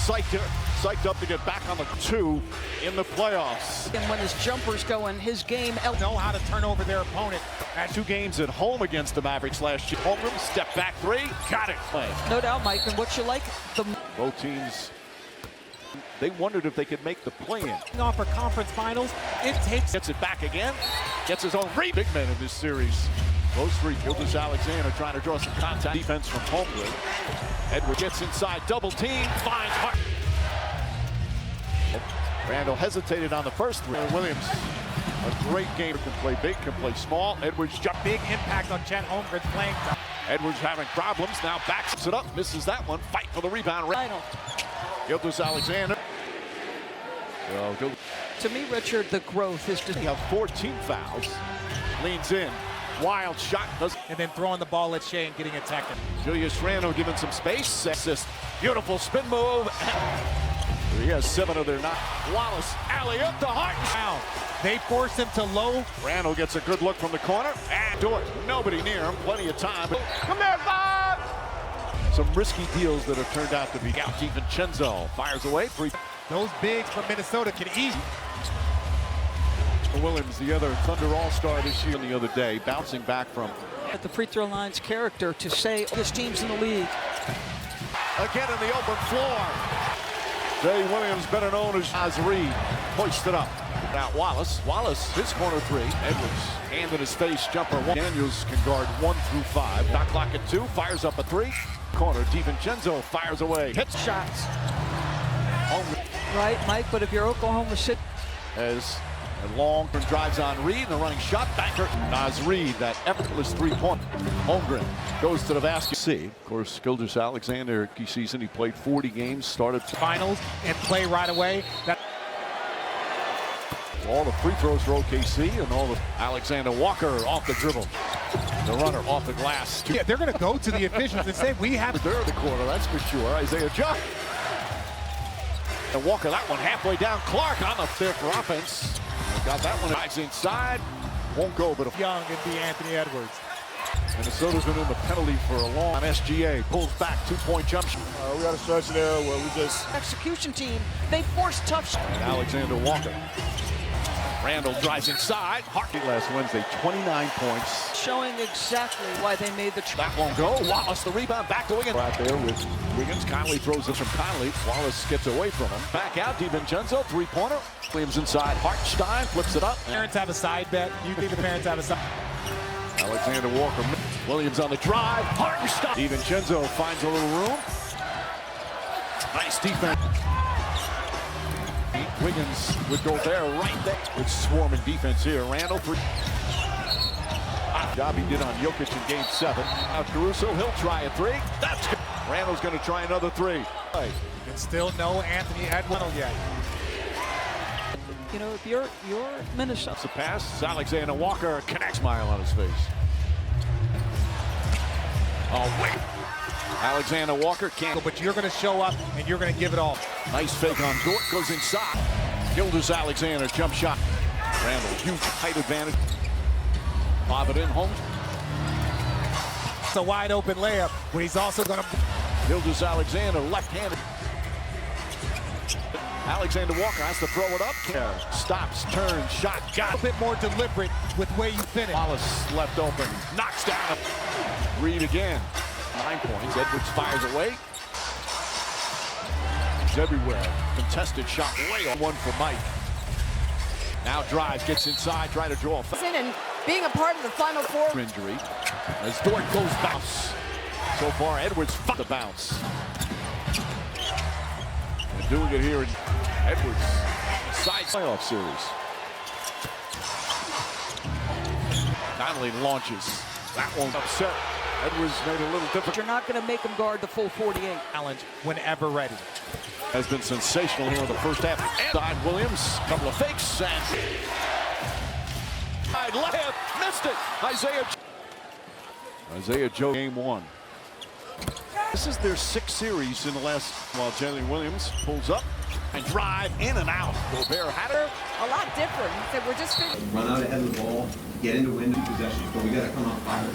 psyched up to get back on the 2 in the playoffs. And when his jumper's going, his game know how to turn over their opponent. At 2 games at home against the Mavericks last year. Holmgren, step back 3, got it. no doubt, Mike. And what you like, Both teams, they wondered if they could make the play-in. Off for conference finals, it takes. Gets it back again, gets his own 3 big men in this series. Those 3, Gilgeous-Alexander trying to draw some contact. Defense from Holmgren. Edwards gets inside, double team, finds Hart. Randall hesitated on the first 3. Williams, a great game. Can play big, can play small. Edwards jump. Big impact on Chet Holmgren's playing time. Edwards having problems, now backs it up, misses that one. Fight for the rebound. Gilgeous-Alexander. To me, Richard, the growth is to have 14 fouls. Leans in. Wild shot. And then throwing the ball at Shea and getting attacked. Julius Randle given some space. Assist. Beautiful spin move. He has 7 of their 9. Wallace, alley-oop to Hart. Wow. They force him to low. Randle gets a good look from the corner. And do it. Nobody near him. Plenty of time. Come there, Bob! Some risky deals that have turned out to be out. DiVincenzo fires away. Those bigs from Minnesota can eat. Williams, the other Thunder All-Star this year and the other day, bouncing back from. at the free throw line's character to say this team's in the league. Again in the open floor. Jay Williams, better known as Reed, hoisted up. Now Wallace, his corner 3. Edwards, hand in his face, jumper 1. Daniels can guard 1 through 5. Shot clock at 2, fires up a 3. Corner, DiVincenzo fires away. Hits Shots. Right, Mike, but if you're Oklahoma City. As a long drives on Reed, and a running shot banker. Naz Reed, that effortless 3-point. Holmgren goes to the basket. Of course, Gilgeous-Alexander rookie season, he played 40 games, started finals and play right away. All the free throws for OKC, and all the Alexander Walker off the dribble. The runner off the glass. Yeah, they're going to go to the officials and say, we have. They're in the corner, that's for sure. Isaiah Joe. And Walker, that one halfway down. Clark on the fifth for offense. Got that one. Drives inside. Won't go, but Young and Anthony Edwards. Minnesota's been in the penalty for a long time. SGA pulls back, 2-point jump shot. We got a stretch there where we just. Execution team, they force tough. And Alexander Walker. Randall drives inside. Hart last Wednesday, 29 points. Showing exactly why they made the That won't go. Wallace the rebound, back to Wiggins. Right there with Wiggins. Conley throws it from Conley. Wallace gets away from him. Back out, DiVincenzo, 3-pointer. Williams inside. Hartenstein flips it up. Parents have a side bet. You think the parents have a side? Alexander Walker. Williams on the drive. Hartenstein. DiVincenzo finds a little room. Nice defense. Wiggins would go there right there. With swarming defense here. Randall for job he did on Jokic in Game 7. Now Caruso, he'll try a 3. That's good. Randall's going to try another 3. And still no Anthony Edwards yet. You know, if you're Minnesota. It's a pass. Alexander Walker connects, smile on his face. Oh, wait. Alexander Walker can't. But you're going to show up and you're going to give it all. Nice fake on Dort, goes inside. Gilgeous-Alexander, jump shot. Randall, huge height advantage. Lob it in, home. It's a wide open layup, but he's also going to. Gilgeous-Alexander, left-handed. Alexander Walker has to throw it up. Stops, turns, shot, got a bit more deliberate with where you finish. Wallace left open, knocks down. Reed again. 9 points. Edwards fires away. He's everywhere. Contested shot way on one for Mike. Now drives, gets inside, trying to draw a foul. And being a part of the Final Four. Injury as Dort goes bounce. So far, Edwards the bounce. And doing it here in Edwards side playoff series. Conley launches. That one's upset. Edwards made it a little difficult. You're not going to make him guard the full 48. Challenge whenever ready. Has been sensational here in the first half. Side Williams, couple of fakes, and layup, missed it. Isaiah Joe, Game 1. This is their 6th series in the last, while Jalen Williams pulls up and drive in and out. Gobert had her. A lot different. He said, we're just run out ahead of the ball, get into winning possessions, but we got to come out fire.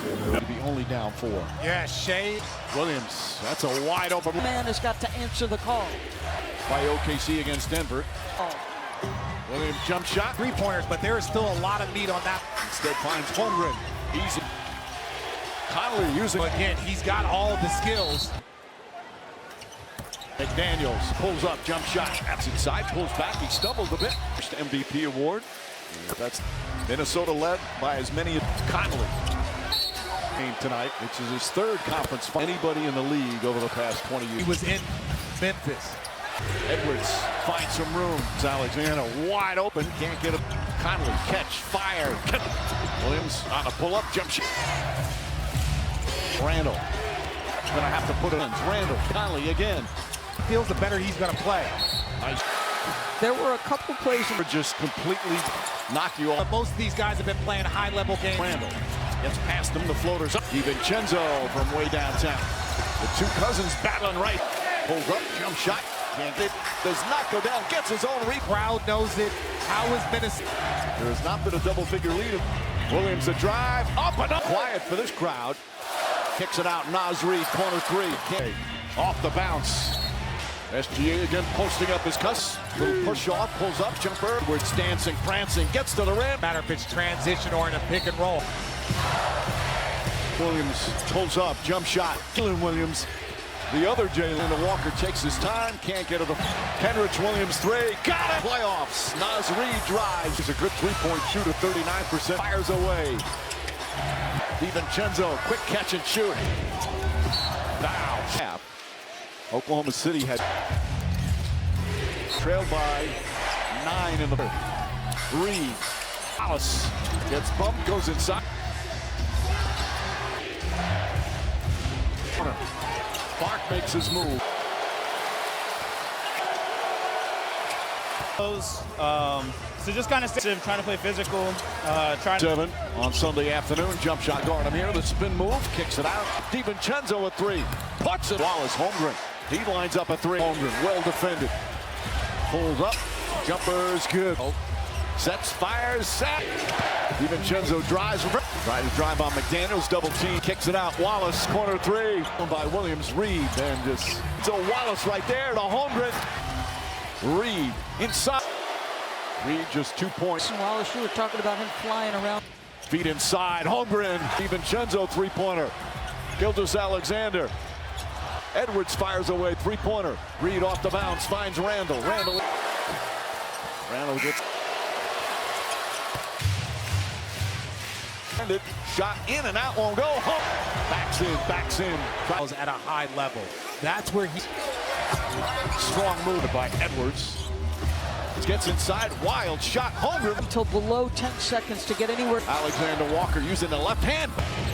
be only down 4. Yeah, Shea. Williams, that's a wide open Man has got to answer the call. by OKC against Denver. Williams jump shot. 3-pointers, but there is still a lot of meat on that. Instead finds Holmgren. Easy. Conley using But again, he's got all of the skills. McDaniels pulls up, jump shot. That's inside, pulls back. He stumbled a bit. First MVP award. That's Minnesota led by as many as Conley. Game tonight, which is his 3rd conference final. Anybody in the league over the past 20 years. He was in Memphis. Edwards finds some room. Alexander wide open, can't get him. Conley catch, fire. Williams on a pull-up, jump shot. Randall gonna have to put it in. Randall, Conley again. Feels the better he's going to play. Nice. There were a couple plays Or just completely knock you off. But most of these guys have been playing high-level games. Randall gets past him, the floater's up. DiVincenzo from way downtown. The two cousins battling right. Pulls up, jump shot. Can't get, does not go down, gets his own rebound. Crowd knows it. How is Minnesota? There has not been a double-figure lead. Williams a drive, up and up. Quiet for this crowd. Kicks it out, Naz Reid, corner 3. Okay. Off the bounce. SGA again posting up his cuss. Little push off, pulls up, jumper. Edwards dancing, prancing, gets to the rim. Matter if it's transition or in a pick and roll. Williams pulls up, jump shot. Jalen Williams. The other Jalen Walker takes his time, can't get it. Kenrich Williams 3, got it! Playoffs, Naz Reid drives. He's a good 3-point shooter, 39%. Fires away. DiVincenzo, quick catch and shoot. Foul. Oklahoma City had trailed by 9 in the third. Reid, Alice gets bumped, goes inside. Clark makes his move. So just kind of trying to play physical, trying 7 on Sunday afternoon. Jump shot guard him here. The spin move, kicks it out. DiVincenzo a 3. Puts it. Wallace Holmgren. He lines up a 3. Holmgren well defended. Pulls up. Jumper's good. Sets, fires, set. DiVincenzo drives. Trying to drive on McDaniels. Double team. Kicks it out. Wallace, corner 3. By Williams. Reid. And just so Wallace right there to Holmgren. Reid inside. Reid just 2 points. Wallace, you were talking about him flying around. Feet inside. Holmgren. DiVincenzo 3-pointer. Gilgeous-Alexander. Edwards fires away 3-pointer. Reid off the bounce. Finds Randall. Randall gets shot in and out. Won't go. Backs in. Travels at a high level. That's where he. Strong move by Edwards. Gets inside, wild shot, Holmgren. Until below 10 seconds to get anywhere. Alexander Walker using the left hand.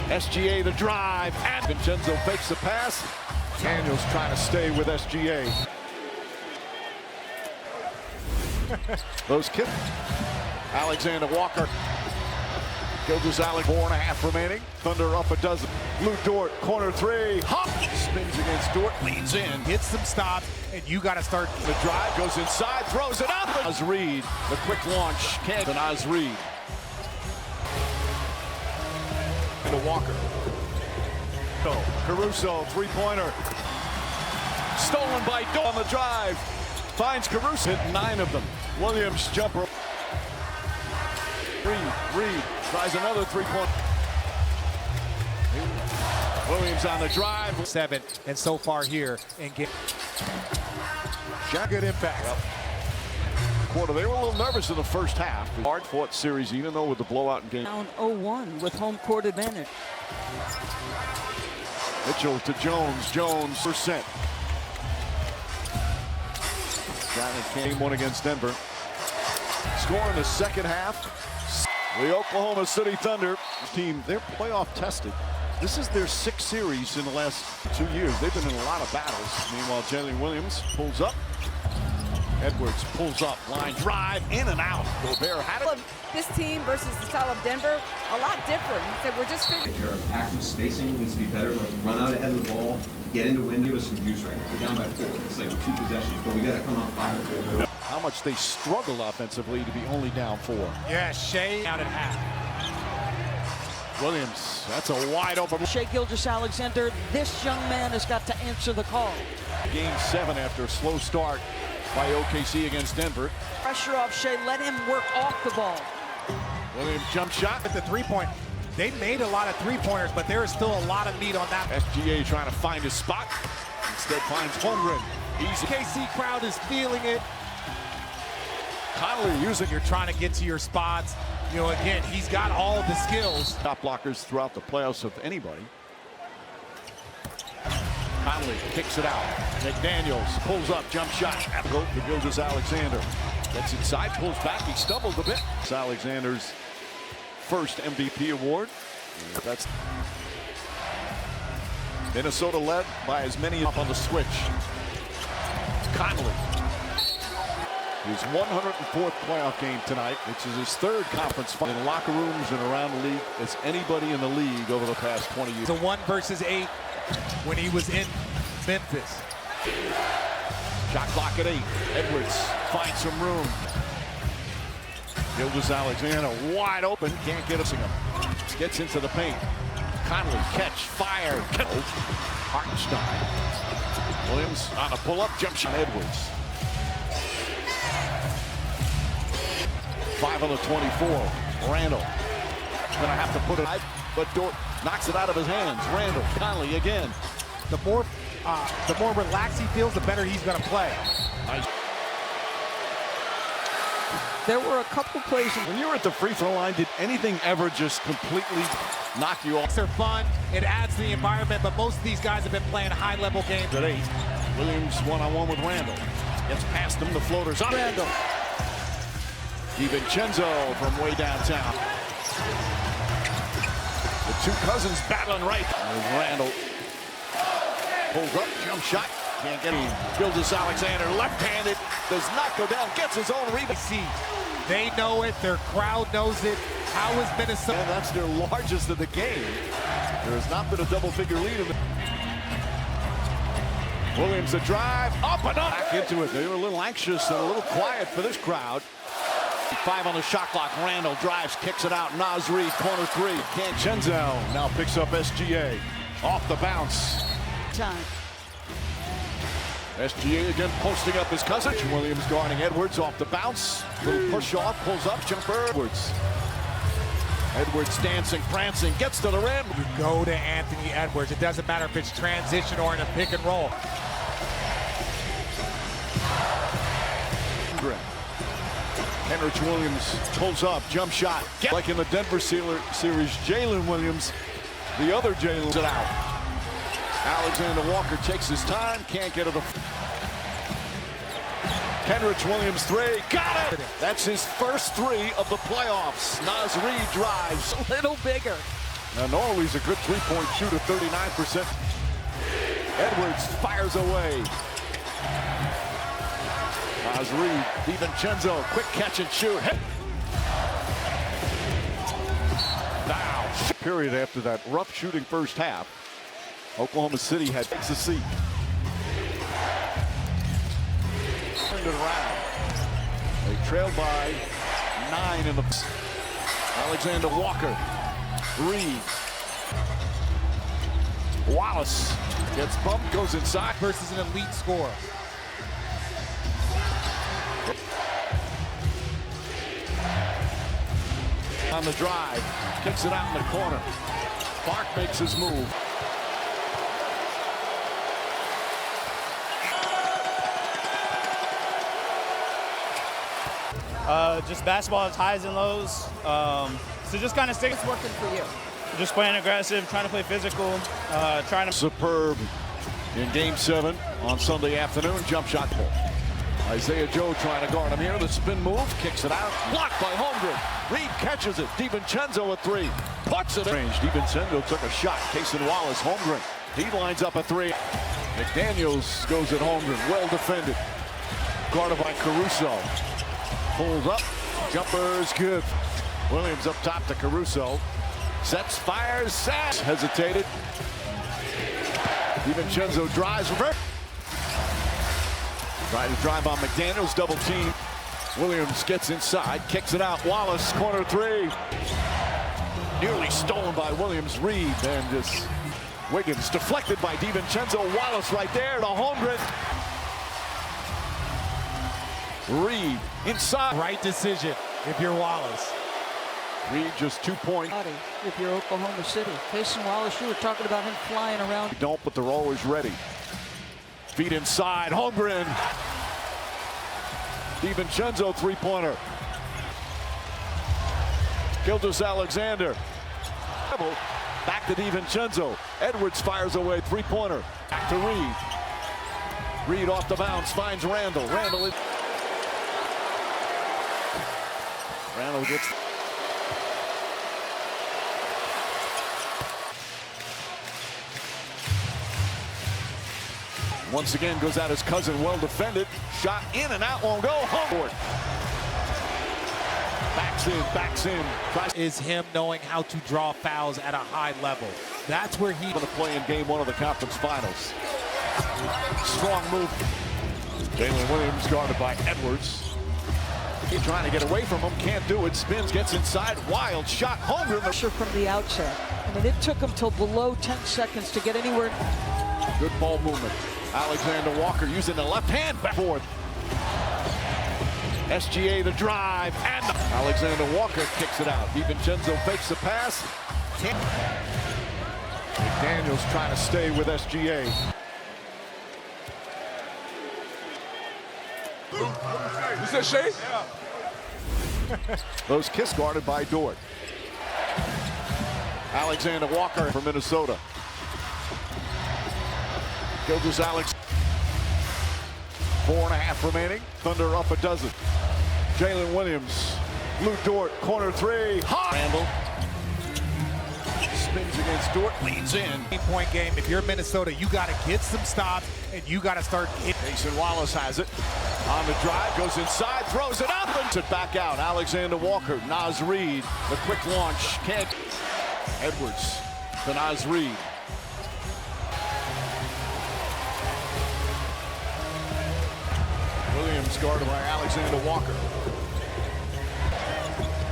SGA the drive, and Vincenzo fakes the pass. Daniels trying to stay with SGA. Those kids. Alexander Walker. Gilgeous-Alexander, 4.5 remaining. Thunder up a dozen. Lou Dort, corner 3. Hop! Spins against Dort, leads in. Hits some stops, and you got to start. The drive goes inside, throws it up. Naz Reid, the quick launch. Can't. Naz Reid. To Walker. Caruso, 3-pointer. Stolen by Dort on the drive. Finds Caruso. Hit 9 of them. Williams jumper. Reid tries another 3-point. Williams on the drive. 7, and so far here, and get good impact. Quarter, they were a little nervous in the first half. Hard-fought series, even though with the blowout in game. Down 0-1 with home court advantage. Mitchell to Jones. Jones percent. Game 1 against Denver. Score in the second half. The Oklahoma City Thunder team, they're playoff tested. This is their 6th series in the last 2 years. They've been in a lot of battles. Meanwhile, Jalen Williams pulls up. Edwards pulls up. Line drive, in and out. Gobert had it. This team versus the style of Denver, a lot different. So we're just figuring. Your active spacing needs to be better. Like run out ahead of the ball, get into wind. Give us some juice right now. We're down by 4. It's like 2 possessions, but we got to come up 5. How much they struggle offensively to be only down 4. Yeah, Shea out at half. Williams, that's a wide open. Shai Gilgeous-Alexander, this young man has got to answer the call. Game 7 after a slow start by OKC against Denver. Pressure off Shai, let him work off the ball. Williams jump shot. At the three-point, they made a lot of three-pointers, but there is still a lot of meat on that. SGA trying to find his spot. Instead finds Holmgren. Easy. KC crowd is feeling it. Conley using You're trying to get to your spots. You know, again, he's got all of the skills. top blockers throughout the playoffs of anybody. Conley kicks it out. McDaniels pulls up, jump shot. Go to Gilgeous-Alexander. Gets inside, pulls back. He stumbled a bit. It's Alexander's first MVP award. That's Minnesota led by as many up on the switch. Conley. His 104th playoff game tonight, which is his third conference final in locker rooms and around the league as anybody in the league over the past 20 years. The 1 versus 8 when he was in Memphis. Shot clock at 8. Edwards finds some room. Gilgeous-Alexander wide open, can't get us him. Gets into the paint. Conley catch, fire, Hartenstein. Williams on a pull-up, jump shot. Edwards. 5 on the 24. Randall gonna have to put it, but Dort knocks it out of his hands. Randall, Conley again. The more relaxed he feels, the better he's going to play. Nice. There were a couple plays. When you were at the free throw line, did anything ever just completely knock you off? They're fun. It adds to the environment, but most of these guys have been playing high-level games. At 8. Williams one-on-one with Randall. Gets past him, the floater's on Randall. DiVincenzo from way downtown. The two cousins battling right. There's Randall. Pulls up, jump shot. Can't get him. Gilgeous-Alexander, left-handed. Does not go down. Gets his own rebound. They know it. Their crowd knows it. How is Minnesota? And that's their largest of the game. There has not been a double-figure lead in the... Williams a drive, up and up. Back into it. They were a little anxious and a little quiet for this crowd. 5 on the shot clock. Randall drives, kicks it out. Naz Reid, corner 3. Chenzo now picks up SGA. Off the bounce. Time. SGA again posting up his cousin. Williams guarding Edwards off the bounce. Little push off, pulls up, jumper. Edwards. Edwards dancing, prancing, gets to the rim. You go to Anthony Edwards. It doesn't matter if it's transition or in a pick and roll. Henrich Williams pulls up, jump shot. Like in the Denver series, Jalen Williams, the other Jalen's it out. Alexander Walker takes his time, can't get it. Henrich Williams 3, got it! That's his first 3 of the playoffs. Naz Reid drives. A little bigger. Now normally he's a good three-point shooter, 39%. Edwards fires away. Naz Reid, DiVincenzo, quick catch and shoot. Hit. Now, period after that rough shooting first half. Oklahoma City takes a seat. Turned it around. They trailed by 9 in the... Alexander Walker. Reid. Wallace gets bumped, goes inside. Versus an elite scorer. On the drive, kicks it out in the corner. Clark makes his move. Just basketball has highs and lows. So just kind of stick. It's working for you. Just playing aggressive, trying to play physical, trying to... Superb in Game 7 on Sunday afternoon. Jump shot pull. Isaiah Joe trying to guard him here. The spin move, kicks it out. Blocked by Holmgren. Reid catches it. DiVincenzo a 3. Puts it in range. DiVincenzo took a shot. Cason Wallace, Holmgren. He lines up a 3. McDaniels goes at Holmgren. Well defended. Guarded by Caruso. Pulls up. Jumper's good. Williams up top to Caruso. Sets, fires, sets. Hesitated. DiVincenzo drives. Reverse. Trying to drive on McDaniels, double team. Williams gets inside, kicks it out. Wallace, corner 3. Nearly stolen by Williams. Reed and just Wiggins deflected by DiVincenzo. Wallace right there to Holmgren. Reed inside. Right decision if you're Wallace. Reed just 2 points. If you're Oklahoma City. Payson Wallace, you were talking about him flying around. Don't, but they're always ready. Feet inside. Holmgren. DiVincenzo three-pointer. Gilgeous-Alexander. Back to DiVincenzo. Edwards fires away three-pointer. Back to Reed. Reed off the bounce finds Randall. Randall gets. Once again goes out his cousin, well defended. Shot in and out, won't go. Homeboard. Backs in. Is him knowing how to draw fouls at a high level. That's where he's going to play in game 1 of the conference finals. Strong move. Jalen Williams guarded by Edwards. He's trying to get away from him, can't do it. Spins, gets inside, wild shot. Holmgren. Pressure from the outset. I mean, it took him till below 10 seconds to get anywhere. Good ball movement. Alexander Walker using the left hand back forth. SGA the drive, and Alexander Walker kicks it out. DiVincenzo fakes the pass. McDaniels trying to stay with SGA. You said Shea? Those kiss guarded by Dort. Alexander Walker from Minnesota. Gilgeous-Alex. 4.5 remaining. Thunder up a dozen. Jalen Williams. Lou Dort. Corner three. Hot. Randall. Spins against Dort. Leads in. 8-point game. If you're Minnesota, you got to get some stops and you got to start hitting. Mason Wallace has it. On the drive. Goes inside. Throws it up. And it back out. Alexander Walker. Naz Reid. The quick launch. Can't. Edwards. To Naz Reid. Williams guarded by Alexander Walker.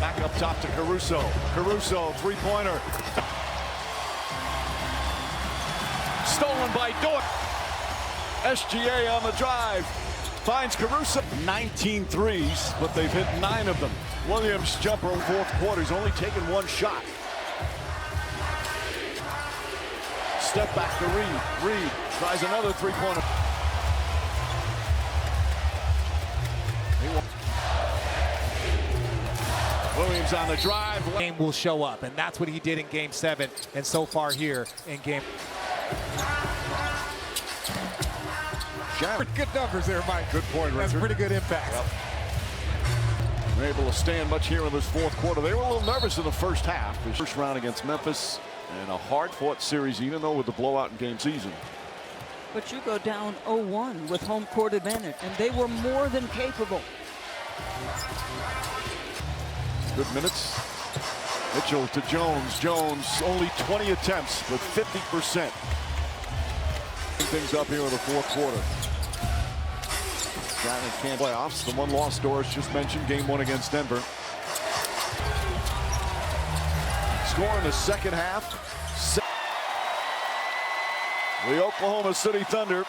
Back up top to Caruso. Caruso, three-pointer. Stolen by Dort. SGA on the drive. Finds Caruso. 19 threes, but they've hit 9 of them. Williams jumper in fourth quarter. He's only taken 1 shot. Step back to Reed. Reed tries another three-pointer. Williams on the drive. Game will show up, and that's what he did in Game 7, and so far here in Game. Good numbers there, Mike. Good point, Richard. That's pretty good impact. Yep. They're able to stand much here in this fourth quarter. They were a little nervous in the first half. The first round against Memphis, and a hard-fought series, even though with the blowout in game season. But you go down 0-1 with home court advantage, and they were more than capable. Good minutes. Mitchell to Jones. Jones only 20 attempts with 50%. Things up here in the fourth quarter. Giant can't playoffs. The one loss Doris just mentioned, game 1 against Denver. Score in the second half. The Oklahoma City Thunder.